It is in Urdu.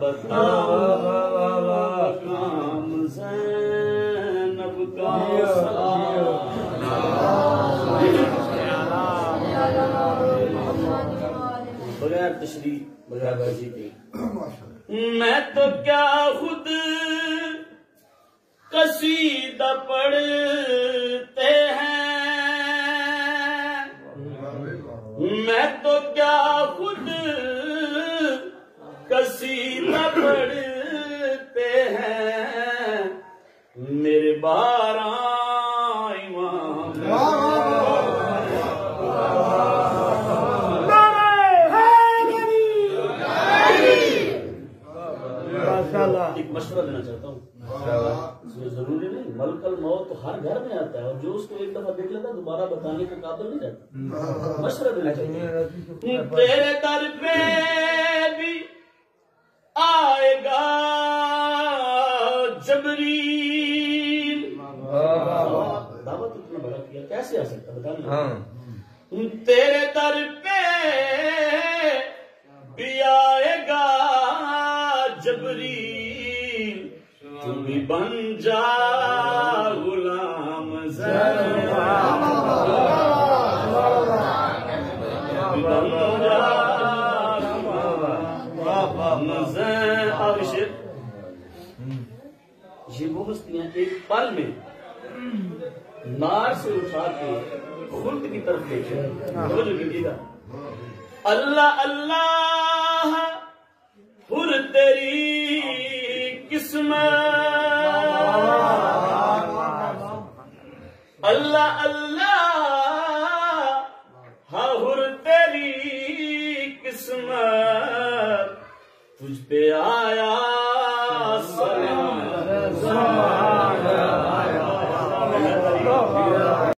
بتاؤں کام زینب کا بغیر تشریح بغیر بازی کے میں تو کیا خود قصیدہ پڑھتے ہیں میں تو کیا خود قصیدہ پڑھتے ہیں میرے بارہ امام ایک مشورہ دینا چاہتا ہوں اس میں ضروری نہیں ملک الموت تو ہر گھر میں آتا ہے اور جو اس کو ایک دفعہ دیکھ لیتا ہے دوبارہ بتانے کے قابل نہیں رہتا مشورہ دینا چاہتا ہوں تیرے در پہ بھی آئے گا جبریل دعوت اتنا بڑا کیا کیسے آ سکتا بتانا تیرے در پہ بھی آئے گا جبریل تم بھی بن جا غلام زین بن جا غلام زین آبشر یہ وہ ہستیاں ایک پل میں نار سے اٹھا کے خلد کی طرف دیکھیں توجہ کیجیے گا اللہ اللہ پر تیری قسمت اللہ اللہ ہر تیری قسمت تجھ پہ آیا